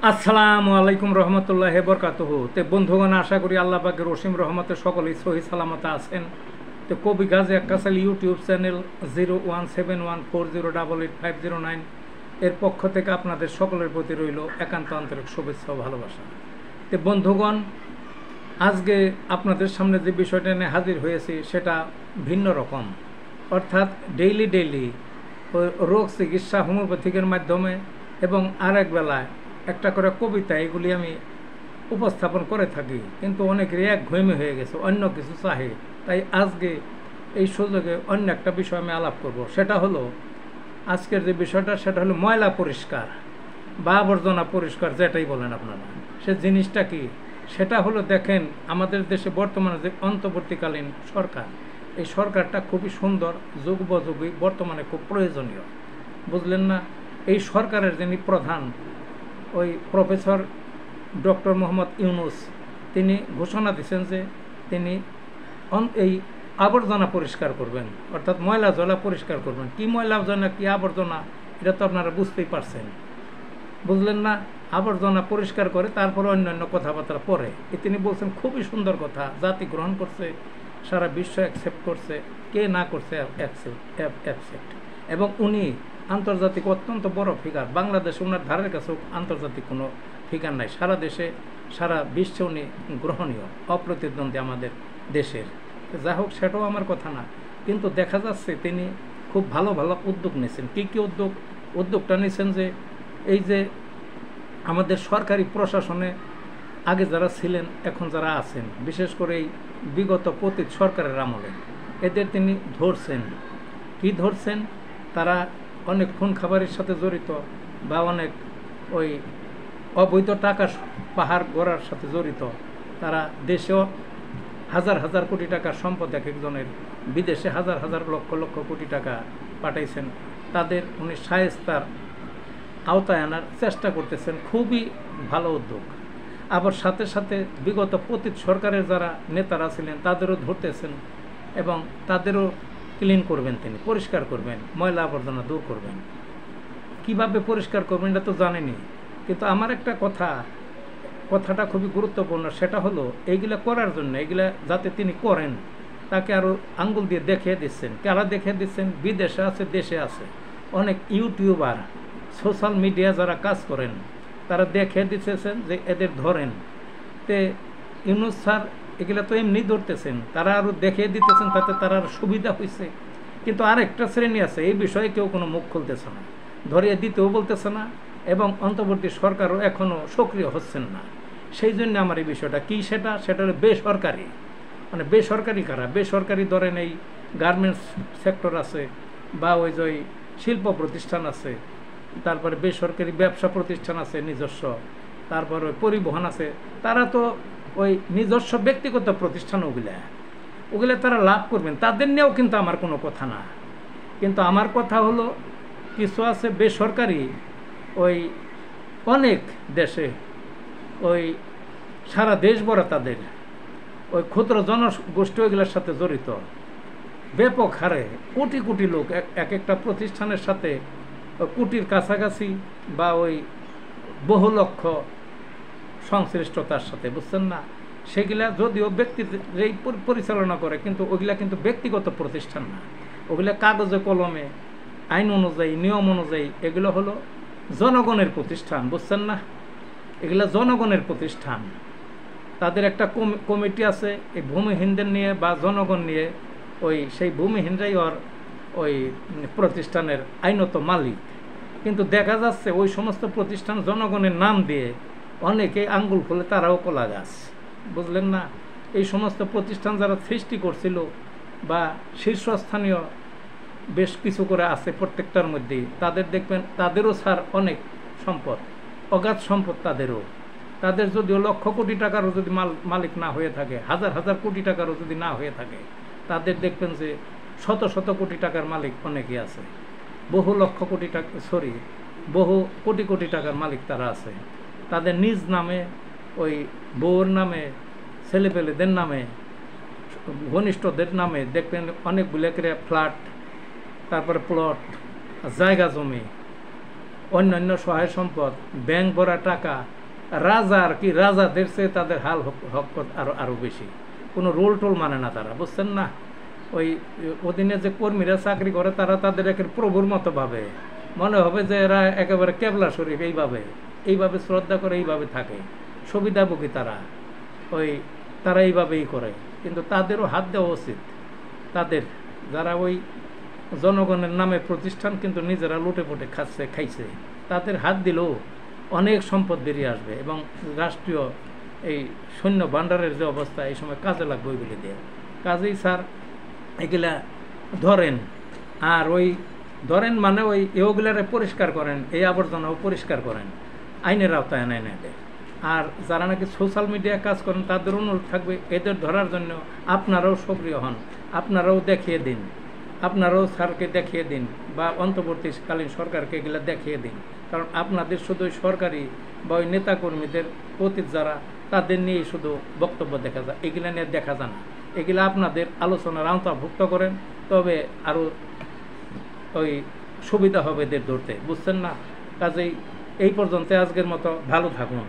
আসসালামু আলাইকুম রহমতুল্লাহ বরকাতুহু। তো বন্ধুগণ, আশা করি আল্লাহ পাকের অসীম রহমতে সকলেই সহি সালামতে আছেন। তো কবি গাজী আক্কাস আলী ইউটিউব চ্যানেল 017140885009 এর পক্ষ থেকে আপনাদের সকলের প্রতি রইল একান্ত আন্তরিক শুভেচ্ছা ও ভালোবাসা। তো বন্ধুগণ, আজকে আপনাদের সামনে যে বিষয়টা নিয়ে হাজির হয়েছি সেটা ভিন্ন রকম, অর্থাৎ ডেইলি রোগ চিকিৎসা হোমিওপ্যাথিকের মাধ্যমে এবং আরেক বেলায় একটা করে কবিতা, এগুলি আমি উপস্থাপন করে থাকি, কিন্তু অনেকেরই একঘেয়েমি হয়ে গেছে, অন্য কিছু চাহে। তাই আজকে এই সুযোগে অন্য একটা বিষয় আমি আলাপ করব। সেটা হলো, আজকের যে বিষয়টা সেটা হলো ময়লা পরিষ্কার বা আবর্জনা পরিষ্কার, যেটাই বলেন আপনারা। সে জিনিসটা কি? সেটা হলো, দেখেন আমাদের দেশে বর্তমানে যে অন্তর্বর্তীকালীন সরকার, এই সরকারটা খুবই সুন্দর, যুগোপযোগী, বর্তমানে খুব প্রয়োজনীয়, বুঝলেন না? এই সরকারের যিনি প্রধান, ওই প্রফেসর ডক্টর মোহাম্মদ ইউনুস, তিনি ঘোষণা দিয়েছেন যে তিনি এই আবর্জনা পরিষ্কার করবেন, অর্থাৎ ময়লা জলা পরিষ্কার করবেন। কি ময়লা জলা, কি আবর্জনা, এটা তো আপনারা বুঝতেই পারছেন, বুঝলেন না? আবর্জনা পরিষ্কার করে তারপরে অন্যান্য কথাবার্তা পরে তিনি বলছেন, খুবই সুন্দর কথা, জাতি গ্রহণ করছে, সারা বিশ্ব অ্যাকসেপ্ট করছে, কে না করছে অ্যাকসেপ্ট। এবং উনি আন্তর্জাতিক অত্যন্ত বড় ফিগার, বাংলাদেশে ওনার ধারের কাছেও আন্তর্জাতিক কোনো ফিগার নাই, সারা দেশে সারা বিশ্বে উনি গ্রহণীয়, অপ্রতিদ্বন্দ্বী আমাদের দেশের। যা হোক, সেটাও আমার কথা না, কিন্তু দেখা যাচ্ছে তিনি খুব ভালো ভালো উদ্যোগ নিয়েছেন। কী কী উদ্যোগটা নিয়েছেন, যে এই যে আমাদের সরকারি প্রশাসনে আগে যারা ছিলেন, এখন যারা আছেন, বিশেষ করে এই বিগত পতিত সরকারের আমলে, এদের তিনি ধরছেন। কি ধরছেন? তারা অনেক খুন খাবারের সাথে জড়িত, বা অনেক ওই অবৈধ টাকা পাহাড় গড়ার সাথে জড়িত। তারা দেশেও হাজার হাজার কোটি টাকার সম্পদ এক একজনের, বিদেশে হাজার হাজার লক্ষ লক্ষ কোটি টাকা পাঠাইছেন। তাদের উনি শায়েস্তার আওতায় আনার চেষ্টা করতেছেন, খুবই ভালো উদ্যোগ। আবার সাথে সাথে বিগত পতিত সরকারের যারা নেতারা ছিলেন তাদেরও ধরতেছেন এবং তাদেরও ক্লিন করবেন, তিনি পরিষ্কার করবেন, ময়লা আবর্জনা দূর করবেন। কিভাবে পরিষ্কার করবেন এটা তো জানেনি, কিন্তু আমার একটা কথাটা খুবই গুরুত্বপূর্ণ। সেটা হলো, এইগুলা করার জন্য, এইগুলা যাতে তিনি করেন, তাকে আরও আঙ্গুল দিয়ে দেখিয়ে দিচ্ছেন। কারা দেখিয়ে দিচ্ছেন? বিদেশে আছে, দেশে আছে, অনেক ইউটিউবার, সোশ্যাল মিডিয়া যারা কাজ করেন, তারা দেখিয়ে দিতেছেন যে এদের ধরেন। তে ইউনুস স্যার এগুলা তো এমনি ধরতেছেন, তারা আরও দেখিয়ে দিতেছেন, তাতে তার আর সুবিধা হয়েছে। কিন্তু আরেকটা শ্রেণী আছে, এই বিষয়ে কেউ কোনো মুখ খুলতেছে না, ধরিয়ে দিতেও বলতেছে না, এবং অন্তর্বর্তী সরকারও এখনও সক্রিয় হচ্ছেন না। সেই জন্য আমার এই বিষয়টা কি, সেটা হলো বেসরকারি। মানে বেসরকারি কারা? বেসরকারি ধরেন এই গার্মেন্টস সেক্টর আছে, বা ওই যে শিল্প প্রতিষ্ঠান আছে, তারপরে বেসরকারি ব্যবসা প্রতিষ্ঠান আছে নিজস্ব, তারপরে ওই পরিবহন আছে। তারা তো ওই নিজস্ব ব্যক্তিগত প্রতিষ্ঠান, ওগুলা তারা লাভ করবেন, তাদের নিয়েও কিন্তু আমার কোনো কথা না। কিন্তু আমার কথা হলো, কিছু আছে বেসরকারি, ওই অনেক দেশে, ওই সারা দেশ ভরা তাদের ওই ক্ষুদ্র জনগোষ্ঠী ওইগুলোর সাথে জড়িত, ব্যাপক হারে কোটি কোটি লোক এক একটা প্রতিষ্ঠানের সাথে, কোটির কাছাকাছি বা ওই বহু লক্ষ সংশ্লিষ্টতার সাথে, বুঝছেন না? সেগুলা যদিও ব্যক্তি পরিচালনা করে, কিন্তু ওইগুলা কিন্তু ব্যক্তিগত প্রতিষ্ঠান না, ওগুলা কাগজে কলমে, আইন অনুযায়ী, নিয়ম অনুযায়ী এগুলো হলো জনগণের প্রতিষ্ঠান, বুঝছেন না? এগুলা জনগণের প্রতিষ্ঠান। তাদের একটা কমিটি আছে এই ভূমিহীনদের নিয়ে বা জনগণ নিয়ে, ওই সেই ভূমিহীনরাই ওই প্রতিষ্ঠানের আইনত মালিক। কিন্তু দেখা যাচ্ছে ওই সমস্ত প্রতিষ্ঠান জনগণের নাম দিয়ে অনেকে আঙ্গুল ফুলে তারাও কলা গাছ, বুঝলেন না? এই সমস্ত প্রতিষ্ঠান যারা সৃষ্টি করছিল, বা শীর্ষস্থানীয় বেশ কিছু করে আছে প্রত্যেকটার মধ্যেই, তাদের দেখবেন তাদেরও স্যার অনেক সম্পদ, অগাধ সম্পদ তাদেরও। তাদের যদিও লক্ষ কোটি টাকারও যদি মালিক না হয়ে থাকে, হাজার হাজার কোটি টাকারও যদি না হয়ে থাকে, তাদের দেখবেন যে শত শত কোটি টাকার মালিক অনেকেই আছে, বহু লক্ষ কোটি টাকা, বহু কোটি কোটি টাকার মালিক তারা আছে। তাদের নিজ নামে, ওই বউর নামে, ছেলেপেলেদের নামে, ঘনিষ্ঠদের নামে দেখবেন অনেকগুলো করে ফ্ল্যাট, তারপরে প্লট, জায়গা জমি, অন্যান্য সহায় সম্পদ, ব্যাংক ভরা টাকা, রাজার কি রাজাদের চেয়ে তাদের হাল হক আরও বেশি। কোনো রোল টোল মানে না তারা, বুঝছেন না? ওই অধীনে যে কর্মীরা চাকরি করে তারা তাদের একের প্রভুর মতো ভাবে, মনে হবে যে এরা একেবারে কেবলা শরীফ, এইভাবে শ্রদ্ধা করে, এইভাবে থাকে, সুবিধাভোগী তারা, তারা এইভাবেই করে। কিন্তু তাদেরও হাত দেওয়া উচিত। তাদের যারা ওই জনগণের নামে প্রতিষ্ঠান কিন্তু নিজেরা লুটে পুটে খাইছে, তাদের হাত দিলেও অনেক সম্পদ বেরিয়ে আসবে এবং রাষ্ট্রীয় এই সৈন্য ভাণ্ডারের যে অবস্থা এই সময় কাজে লাগবে ওইগুলি দিয়ে। কাজেই স্যার এগুলা ধরেন, আর ধরেন মানে এগুলারে পরিষ্কার করেন, এই আবর্জনাও পরিষ্কার করেন, আইনের আওতায় আনায় না দেয়। আর যারা নাকি সোশ্যাল মিডিয়ায় কাজ করেন তাদের অনুরোধ থাকবে এদের ধরার জন্য আপনারাও সক্রিয় হন, আপনারাও দেখিয়ে দিন, আপনারাও স্যারকে দেখিয়ে দিন বা অন্তর্বর্তীকালীন সরকারকে এগুলো দেখিয়ে দিন। কারণ আপনাদের শুধু সরকারি বা ওই নেতাকর্মীদের অতীত যারা তাদের নিয়েই শুধু বক্তব্য দেখা যায়, এগুলা নিয়ে দেখা যায় না। এগুলা আপনাদের আলোচনার আওতাভুক্ত করেন, তবে আরও সুবিধা হবে এদের ধরতে, বুঝছেন না? কাজেই এই পর্যন্ত আজকের মতো ভালো থাকুন।